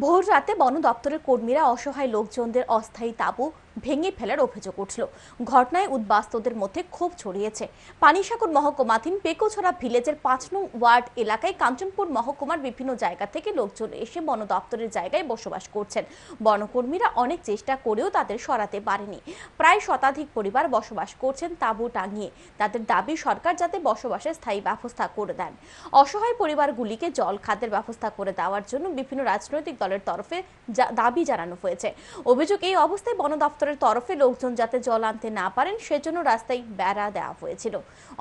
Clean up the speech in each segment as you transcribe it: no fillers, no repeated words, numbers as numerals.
ভোর রাতে বন দপ্তরের কর্মীরা অসহায় লোকজনদের অস্থায়ী তাঁবু ভেঙে ফেলার অভিযোগ উঠল। ঘটনায় উদ্বাস্তুদের মধ্যে ক্ষোভ ছড়িয়েছে। পানিসাগর মহকুমাধীন পেকোছড়া ভিলেজের ৫ নং ওয়ার্ড এলাকায় কাঞ্চনপুর মহকুমার বিভিন্ন জায়গা থেকে লোকজন এসে বন দপ্তরের জায়গায় বসবাস করছেন। বনকর্মীরা অনেক চেষ্টা করেও তাদের সরাতে পারেনি। প্রায় শতাধিক পরিবার বসবাস করছেন তাঁবু টাঙিয়ে। তাদের দাবি সরকার যাতে বসবাসের স্থায়ী ব্যবস্থা করে দেন। অসহায় পরিবারগুলিকে জল খাদ্যের ব্যবস্থা করে দেওয়ার জন্য বিভিন্ন রাজনৈতিক দলের তরফে দাবি জানানো হয়েছে। অভিযোগ, এই অবস্থায় বন দপ্তরের তরফে লোকজন যাতে জল আনতে না পারেন সেজন্য রাস্তায় বেড়া দেওয়া হয়েছিল।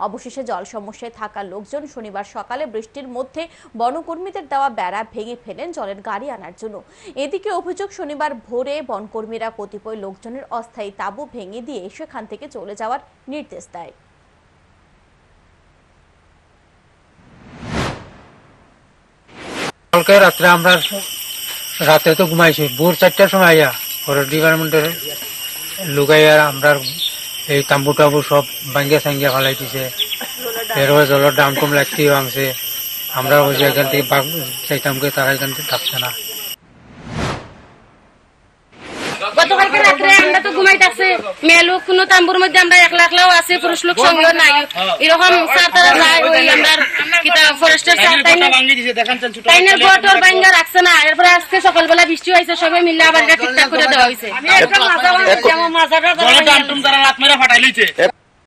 অবশেষে জল সমস্যায় থাকা লোকজন শনিবার সকালে বৃষ্টির মধ্যে বনকর্মীদের দেওয়া বেড়া ভেঙে ফেলেন জলের গাড়ি আনার জন্য। এদিকে অভিযোগ, শনিবার ভোরে বনকর্মীরা কতিপয় লোকজনের অস্থায়ী তাঁবু ভেঙে দিয়ে সেখান থেকে চলে যাওয়ার নির্দেশ দেয়। কালকে রাত্রে আমরা রাতে তো ঘুমাইছি, ভোর 4টার সময় আইয়া ফরেস্ট ডিপার্টমেন্টের লুকাইয়া আমরা এই তাম্বু টাম্বু সব ভাঙ্গিয়া সাঙ্গিয়া ফেলাই দিছে। এরপরে জলের দাম কম লাগতে ভাঙছে। আমরা ওই যে এখান থেকে চাইতামকে তারা এখান থেকে থাকছে না। গতকালকে রাত্রে আমরা তো ঘুমাইতেছি, মেয়ে লোক কোনো তাম্বুর মধ্যে আমরা একলা একলাও আছি, পুরুষ লোক সঙ্গেও নাই। এরকম স্যার তারা যায় ওই আমরা ফরেস্টের স্যার তাইনের গটর ভাঙ্গা রাখছে না। এরপরে আজকে সকালবেলা বৃষ্টি হয়েছে, সবাই মিলে আবার এটা ঠিকঠাক করে দেওয়া হয়েছে।